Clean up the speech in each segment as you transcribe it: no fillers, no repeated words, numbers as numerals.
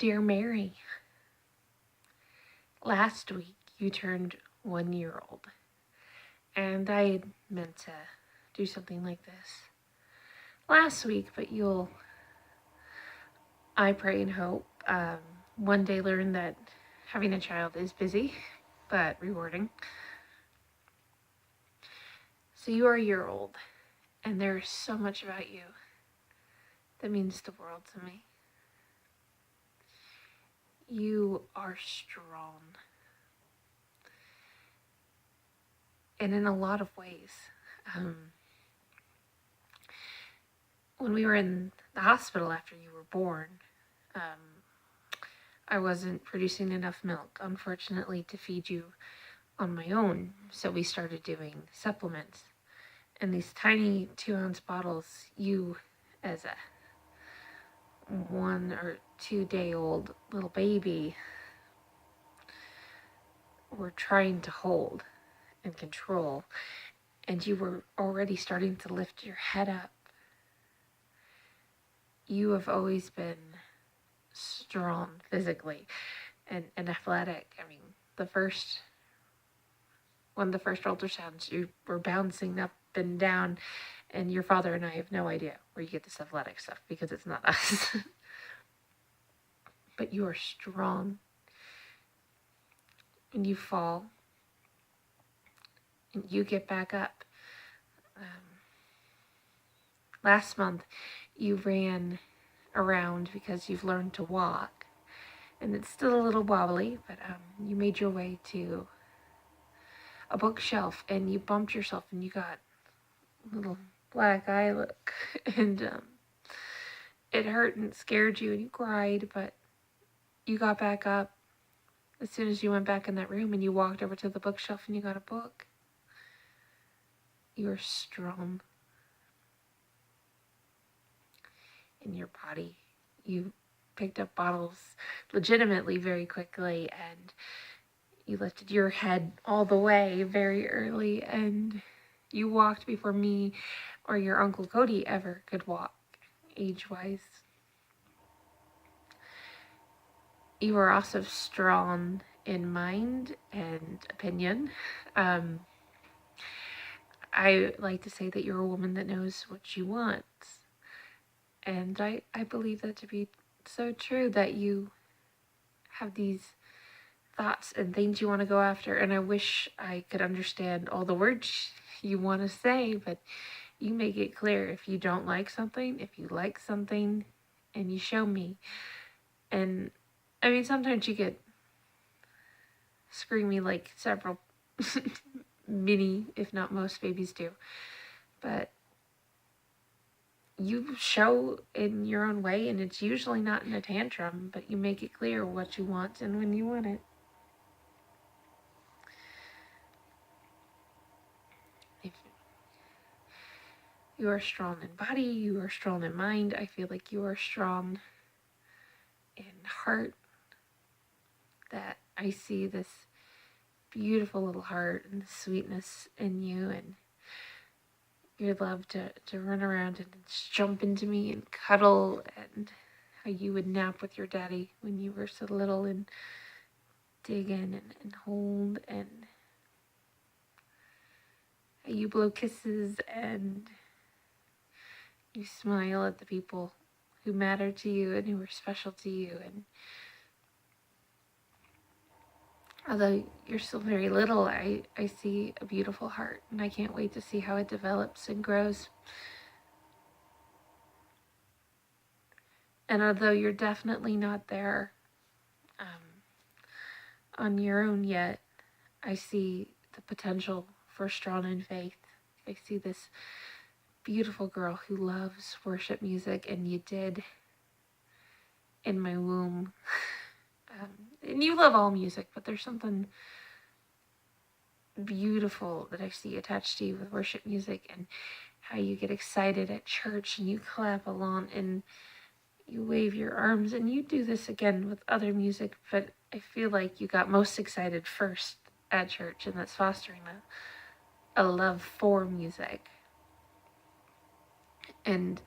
Dear Mary, last week you turned 1 year old, and I had meant to do something like this last week, but I pray and hope, one day learn that having a child is busy, but rewarding. So you are a year old, and there is so much about you that means the world to me. You are strong. And in a lot of ways. When we were in the hospital after you were born, I wasn't producing enough milk, unfortunately, to feed you on my own. So we started doing supplements. And these tiny 2-ounce bottles, you, as a 1 or 2 day old little baby, were trying to hold and control. And you were already starting to lift your head up. You have always been strong physically and athletic. I mean, one of the first ultrasounds, you were bouncing up and down, and your father and I have no idea where you get this athletic stuff because it's not us. But you are strong. And you fall, and you get back up. Last month, you ran around because you've learned to walk, and it's still a little wobbly, but you made your way to a bookshelf, and you bumped yourself, and you got a little black eye look, and it hurt and scared you, and you cried, but you got back up as soon as you went back in that room, and you walked over to the bookshelf, and you got a book. You're strong. In your body. You picked up bottles legitimately very quickly, and you lifted your head all the way very early, and you walked before me or your Uncle Cody ever could walk, age-wise. You are also strong in mind and opinion. I like to say that you're a woman that knows what she wants. And I believe that to be so true, that you have these thoughts and things you want to go after. And I wish I could understand all the words you want to say, but you make it clear if you don't like something, if you like something, and you show me. And I mean, sometimes you get screamy like several many, if not most babies do. But you show in your own way, and it's usually not in a tantrum, but you make it clear what you want and when you want it. If you are strong in body, you are strong in mind. I feel like you are strong in heart, that I see this beautiful little heart and the sweetness in you, and your love to run around and jump into me and cuddle, and how you would nap with your daddy when you were so little, and dig in and hold, and how you blow kisses and you smile at the people who matter to you and who are special to you. And although you're still very little, I see a beautiful heart, and I can't wait to see how it develops and grows. And although you're definitely not there on your own yet, I see the potential for strong in faith. I see this beautiful girl who loves worship music, and you did in my womb. And you love all music, but there's something beautiful that I see attached to you with worship music, and how you get excited at church and you clap along and you wave your arms, and you do this again with other music, but I feel like you got most excited first at church, and that's fostering a love for music. And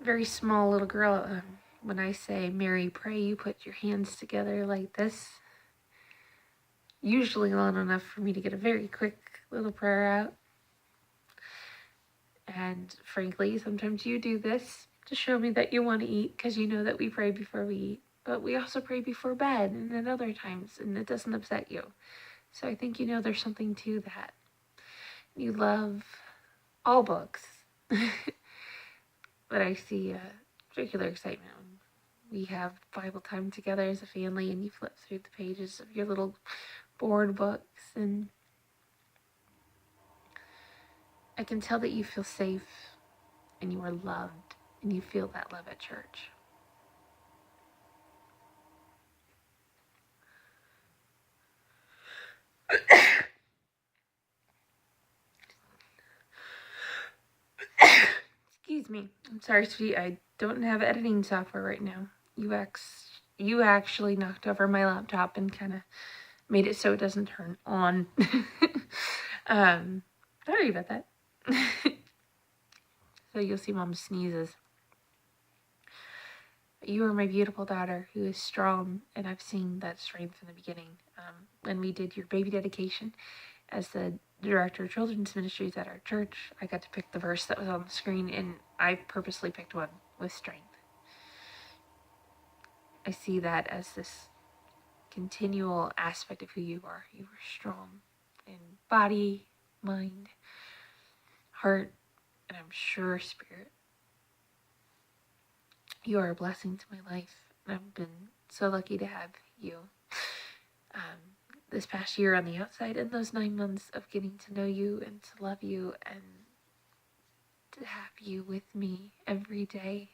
very small little girl, when I say Mary, pray, you put your hands together like this. Usually long enough for me to get a very quick little prayer out. And frankly, sometimes you do this to show me that you want to eat, because you know that we pray before we eat. But we also pray before bed and at other times, and it doesn't upset you. So I think you know there's something to that. You love all books. But I see a particular excitement when we have Bible time together as a family and you flip through the pages of your little board books, and I can tell that you feel safe and you are loved and you feel that love at church. Excuse me. I'm sorry, sweetie. I don't have editing software right now. You actually knocked over my laptop and kind of made it so it doesn't turn on. Sorry about that. So you'll see Mom sneezes. You are my beautiful daughter who is strong, and I've seen that strength from the beginning. When we did your baby dedication, as the director of children's ministries at our church, I got to pick the verse that was on the screen, and I purposely picked one with strength. I see that as this continual aspect of who you are. You are strong in body, mind, heart, and I'm sure spirit. You are a blessing to my life, and I've been so lucky to have you. This past year on the outside, and those 9 months of getting to know you and to love you and to have you with me every day.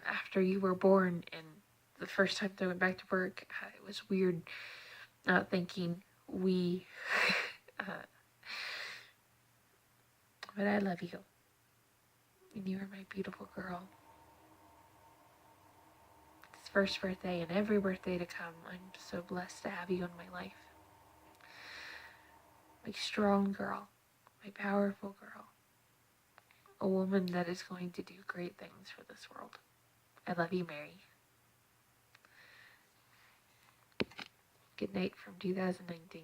After you were born, and the first time I went back to work, it was weird not thinking we, but I love you, and you are my beautiful girl. This first birthday and every birthday to come, I'm so blessed to have you in my life. My strong girl, my powerful girl, a woman that is going to do great things for this world. I love you, Mary. Good night from 2019.